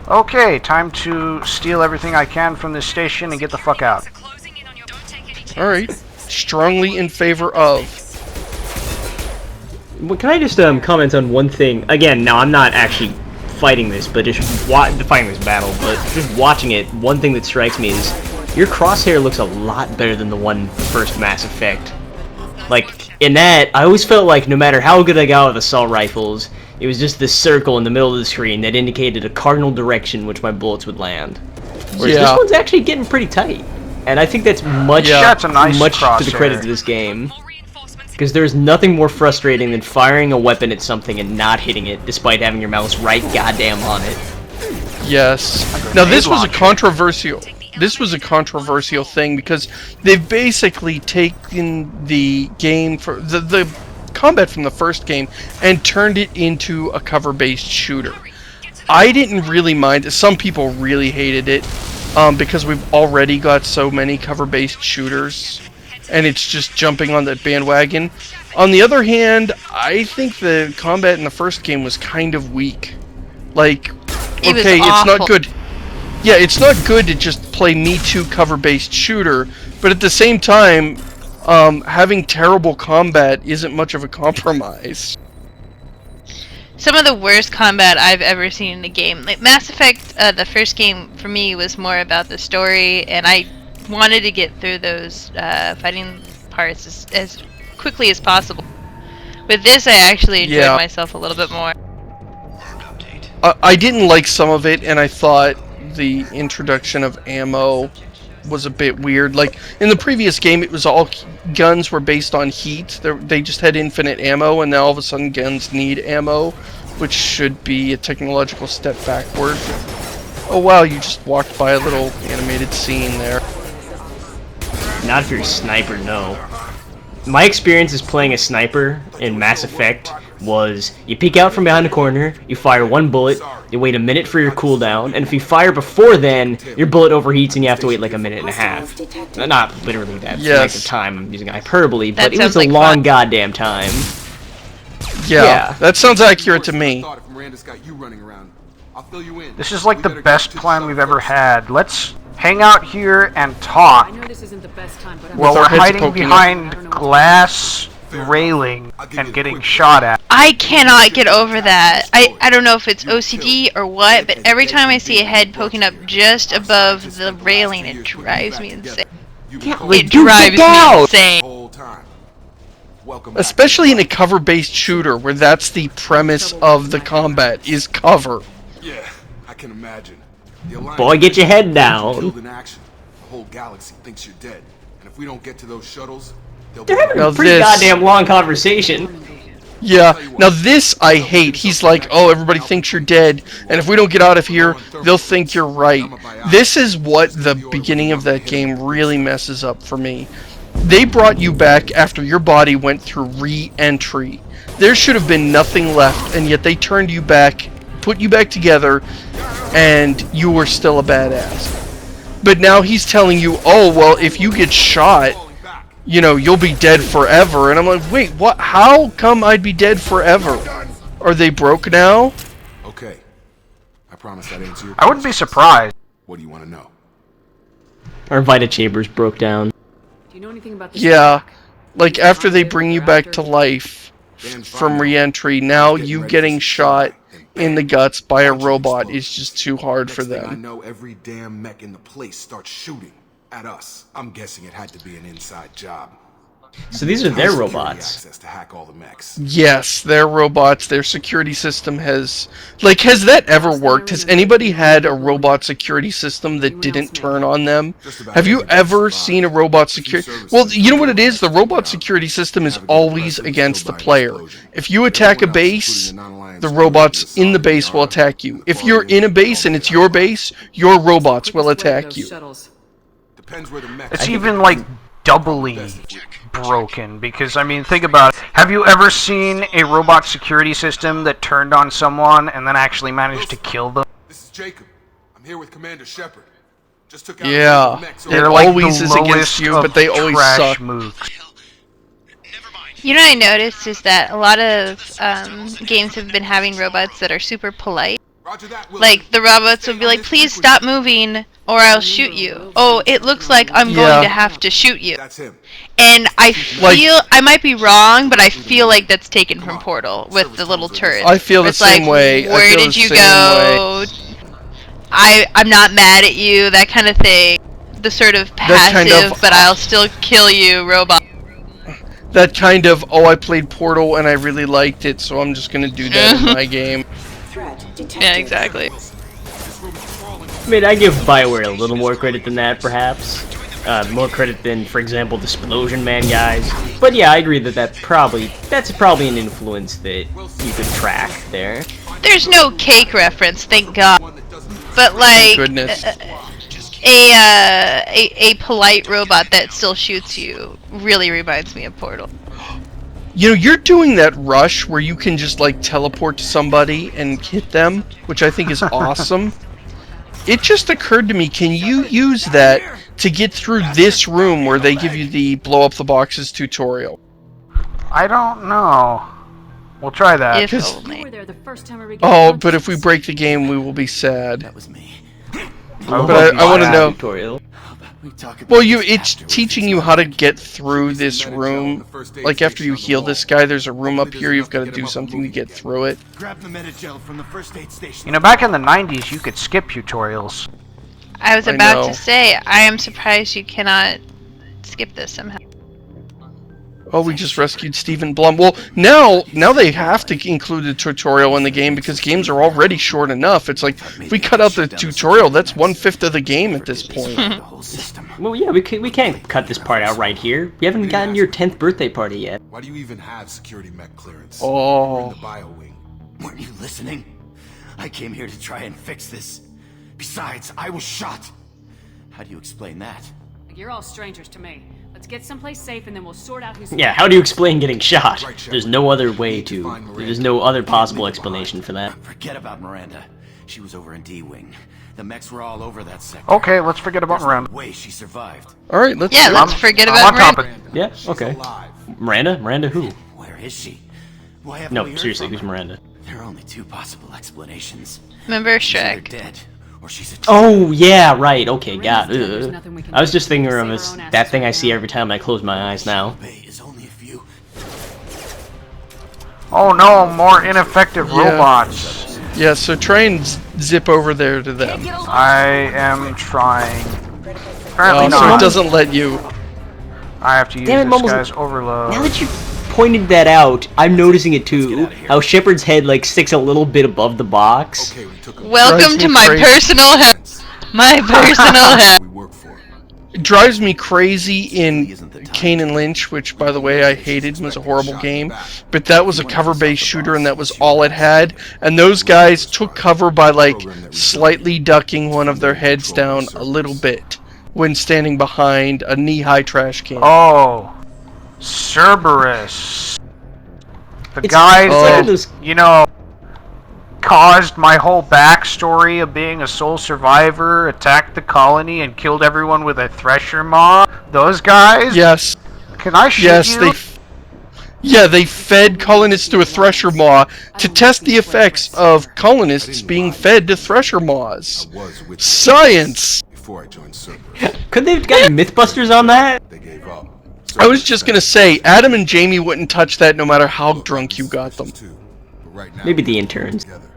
Okay, time to steal everything I can from this station and get the fuck out. Alright. Strongly in favor of. Well, can I just comment on one thing? Again, now I'm not actually fighting this, but just fighting this battle, but just watching it, one thing that strikes me is your crosshair looks a lot better than the one first Mass Effect. Like, in that, I always felt like no matter how good I got with assault rifles, it was just this circle in the middle of the screen that indicated a cardinal direction which my bullets would land. Whereas this one's actually getting pretty tight. And I think that's much, that's a nice much to the crosshair. credit of this game. Because there's nothing more frustrating than firing a weapon at something and not hitting it, despite having your mouse right goddamn on it. Yes. Now this was a controversial thing because they've basically taken the game for the combat from the first game and turned it into a cover-based shooter. I didn't really mind. Some people really hated it because we've already got so many cover-based shooters and it's just jumping on that bandwagon. On the other hand, I think the combat in the first game was kind of weak. Like, okay, it's not good. Yeah, it's not good to just play Me Too cover-based shooter, but at the same time, having terrible combat isn't much of a compromise. Some of the worst combat I've ever seen in a game. Like Mass Effect, the first game for me was more about the story, and I wanted to get through those fighting parts as quickly as possible. With this, I actually enjoyed myself a little bit more. I didn't like some of it, and I thought the introduction of ammo was a bit weird. Like, in the previous game, it was all guns were based on heat. They just had infinite ammo, and now all of a sudden guns need ammo, which should be a technological step backward. Oh wow, you just walked by a little animated scene there. Not if you're a sniper, no. My experience as playing a sniper in Mass Effect was you peek out from behind the corner, you fire one bullet, you wait a minute for your cooldown, and if you fire before then, your bullet overheats and you have to wait like a minute and a half. Not literally that length of time, I'm using hyperbole, but it was a long goddamn time. Yeah, that sounds accurate to me. This is like the best plan we've ever had. Let's hang out here and talk while we're hiding behind glass railing and getting shot at. I cannot get over that. I don't know if it's OCD or what, but every time I see a head poking up just above the railing, it drives me insane. It drives me insane. Especially in a cover-based shooter, where that's the premise of the combat, is cover. Yeah, I can imagine. Boy, get your head down. The whole galaxy thinks you're dead, and if we don't get to those shuttles, they're having a pretty goddamn long conversation. Yeah, now this I hate. He's like, oh, everybody thinks you're dead, and if we don't get out of here, they'll think you're right. This is what the beginning of that game really messes up for me. They brought you back after your body went through re-entry. There should have been nothing left, and yet they turned you back, put you back together, and you were still a badass. But now he's telling you, oh, well, if you get shot, you know, you'll be dead forever. And I'm like, wait, what? How come I'd be dead forever? Are they broke now? Okay. I promise that answer your I wouldn't be surprised. What do you want to know? Our Vita chambers broke down. Do you know anything about this? Yeah. Like, after they bring you back to life from re-entry, now you getting shot in the guts by a robot is just too hard for them. I know every damn mech in the place starts shooting at us. I'm guessing it had to be an inside job. So these are their robots. Access to hack all the mechs. Yes, their robots, their security system has... Like, has that ever worked? Has anybody had a robot security system that didn't turn on them? Have you ever seen a robot security... Well, you know what it is? The robot security system is always against the player. If you attack a base, the robots in the base will attack you. If you're in a base and it's your base, your robots will attack you. It's even like doubly broken because, I mean, think about it. Have you ever seen a robot security system that turned on someone and then actually managed to kill them? This is Jacob. I'm here with Commander Shepard. Just took out Yeah, it like always the is against you, but they always suck. Mooks. You know what I noticed is that a lot of games have been having robots that are super polite. Like, the robots will be like, please stop moving or I'll shoot you. Oh, it looks like I'm going to have to shoot you. And I feel, I might be wrong, but I feel like that's taken from Portal with the little turret. I feel the same way. Where did you go? I'm not mad at you, that kind of thing. The sort of passive, but I'll still kill you robot. That kind of, oh, I played Portal and I really liked it, so I'm just gonna do that in my game. Yeah, exactly. I mean, I give BioWare a little more credit than that, perhaps. More credit than, for example, the Splosion Man guys. But yeah, I agree that that's probably an influence that you could track there. There's no cake reference, thank God. But like, Goodness. A polite robot that still shoots you really reminds me of Portal. You know, you're doing that rush where you can just like teleport to somebody and hit them, which I think is awesome. It just occurred to me, can you use that to get through this room where they give you the blow up the boxes tutorial? I don't know. We'll try that. If only. Oh, but if we break the game, we will be sad. That was me. But I want to know. Tutorial. Well, it's teaching you how to get through this room. Like after you heal this guy, there's a room up here. You've got to do something to get through it. Grab the Metagel from the first aid station. You know, back in the 90s, you could skip tutorials. I was about to say, I am surprised you cannot skip this somehow. Oh, we just rescued Stephen Blum. Well, now they have to include the tutorial in the game because games are already short enough. It's like, if we cut out the tutorial, that's 1/5 of the game at this point. Well, yeah, we can't cut this part out right here. We haven't gotten your 10th birthday party yet. Why do you even have security mech clearance? Oh. We're in the bio wing. Weren't you listening? I came here to try and fix this. Besides, I was shot. How do you explain that? You're all strangers to me. Let's get someplace safe and then we'll sort out who's... Yeah, how do you explain getting shot? There's no other way to. There's no other possible explanation for that. Forget about Miranda. She was over in D-Wing. The mechs were all over that sector. Okay, let's forget about Miranda. No way she survived. Alright, let's Yeah, do let's it. forget I'm about on top Miranda. of Yeah, okay. Miranda who? Where is she? Why haven't No, we heard seriously, from who's her? Miranda? There are only two possible explanations. Remember She's either Shrek? dead, or she's a Oh, yeah, right, okay, got There's it. nothing we can I was do. just thinking Save of our as own that asses thing I right see now. every time I close my eyes now. Bay is only a few. Oh no, more ineffective Yeah. robots. Yeah, so try and zip over there to them. I am trying. Apparently Oh, so not. it doesn't let you. I have to use Damn it, this Mumbles. guy's overload. Now that you pointed that out, I'm noticing it too. How Shepard's head like sticks a little bit above the box. Okay, we took a Welcome Drives to me my crazy. personal hell. My personal hell. we work for. It drives me crazy in Kane and Lynch, which, by the way, I hated, was a horrible game. But that was a cover-based shooter, and that was all it had. And those guys took cover by, like, slightly ducking one of their heads down a little bit when standing behind a knee-high trash can. Oh, Cerberus. The It's guy like that, those- you know, caused my whole backstory of being a sole survivor, attacked the colony, and killed everyone with a thresher maw. Those guys? Yes, Can I shoot yes, you? they fed colonists to a thresher maw to test the effects of colonists being fed to thresher maws. Was with Science! before I joined Cerberus. Could they have gotten Mythbusters on that? They gave up. I was just gonna say, Adam and Jamie wouldn't touch that no matter how drunk you got them. Too. But right now, Maybe the we're interns. together.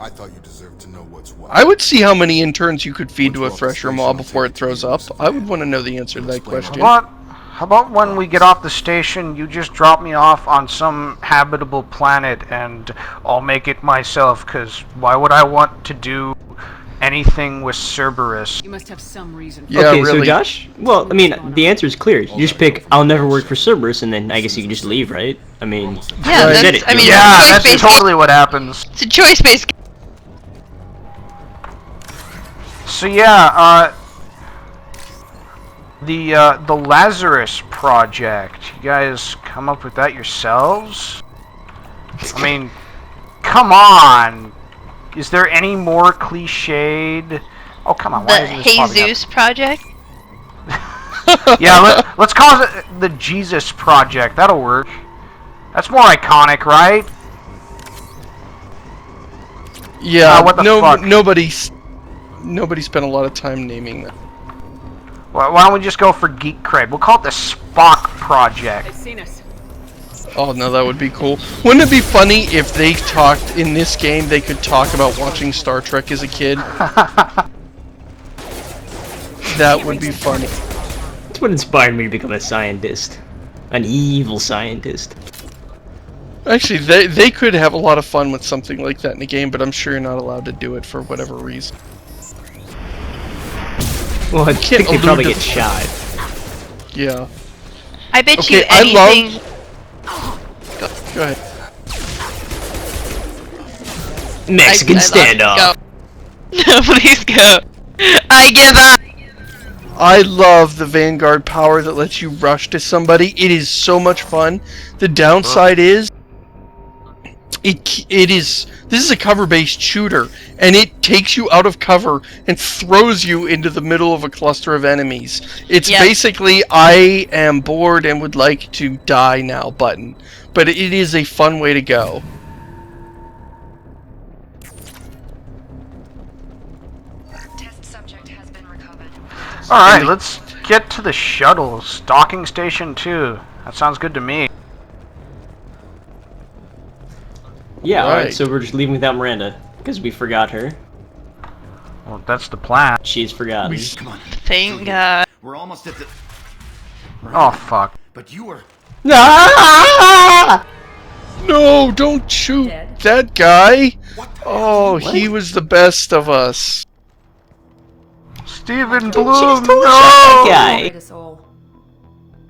I thought you deserved to know what's what. I would see how many interns you could feed to a thresher maw before it throws up. I would want to know the answer to that question. What? How about when we get off the station, you just drop me off on some habitable planet and I'll make it myself, because why would I want to do anything with Cerberus. You must have some reason. Yeah, okay, really. so Josh? Well, I mean, the answer is clear. You just pick, I'll never work for Cerberus, and then I guess you can just leave, right? I mean, Yeah, you said that's, it. I mean, Yeah, it's a that's choice-based totally what happens. It's a choice-based game. So yeah, the Lazarus Project. You guys come up with that yourselves? I mean, come on. Is there any more cliched? Oh, come on. Why The isn't this popping up? Jesus Project. Yeah, let's call it the Jesus Project. That'll work. That's more iconic, right? Yeah, what the fuck? Nobody spent a lot of time naming that. Why don't we just go for geek cred? We'll call it the Spock Project. They've seen us. Oh no, that would be cool. Wouldn't it be funny if they talked in this game? They could talk about watching Star Trek as a kid. That would be funny. That's what inspired me to become a scientist. An evil scientist. Actually, they could have a lot of fun with something like that in a game, but I'm sure you're not allowed to do it for whatever reason. Well, I can't think they probably allude get to- shot. Yeah. I bet Okay, you I anything. Go ahead. Mexican standoff. Go. No, please go. I give up. I love the Vanguard power that lets you rush to somebody. It is so much fun. The downside is, this is a cover-based shooter, and it takes you out of cover and throws you into the middle of a cluster of enemies. It's Yep. basically, I am bored and would like to die now button. But it is a fun way to go. Alright, let's get to the shuttles. Docking station 2. That sounds good to me. Yeah, alright, Right. so we're just leaving without Miranda. Because we forgot her. Well, that's the plan. She's forgotten. Come on. Thank God. We're almost at the... Oh, fuck. But you were... Ah! No, don't shoot Dead. that guy. Oh, he was the best of us. Stephen She's Bloom, totally no! shot that guy. Rid us all.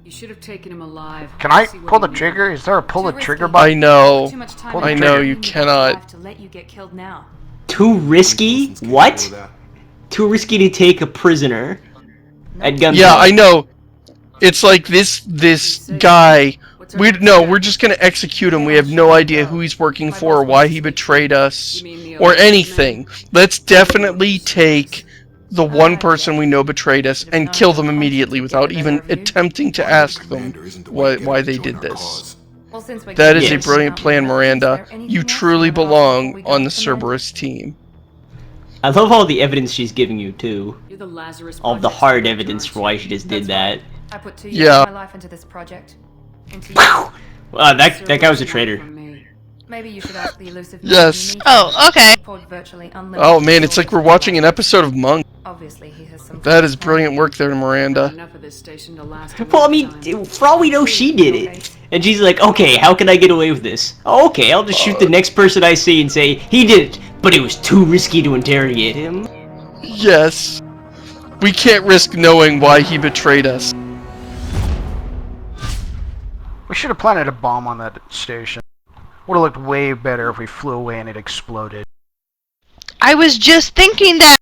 You should have taken him alive. Can I See what pull the he knew. trigger? Is there a pull the Too trigger risky. button? I know. Too much time Pull and the I know trigger. you effort cannot. to let you get killed now. Too risky? What? Too risky to take a prisoner at gunpoint. Yeah, I know. It's like this guy. We're just gonna execute him. We have no idea who he's working for, or why he betrayed us, or anything. Let's definitely take the one person we know betrayed us and kill them immediately without even attempting to ask them why they did this. Well, since we're That is a getting brilliant this plan, out, is Miranda. there anything You else truly wanna ask before belong we go on the to Miranda? Cerberus team. I love all the evidence she's giving you, too. You're the Lazarus All the Project's hard director, evidence aren't for you? why she just did that. I put 2 Yeah. years of my life into this project. Into you. That guy was a traitor. Maybe you should ask the elusive Yes. man you meet. Oh, okay. Poured virtually unlimited Oh man, it's like we're resources watching an into episode of Monk. Obviously, he has some. That is brilliant work there, Miranda. Enough of this station to last a Well, I mean, lifetime. for all we know, she did it. And she's like, okay, how can I get away with this? Oh, okay, I'll just shoot the next person I see and say, he did it, but it was too risky to interrogate him. Yes. We can't risk knowing why he betrayed us. We should have planted a bomb on that station. Would have looked way better if we flew away and it exploded. I was just thinking that.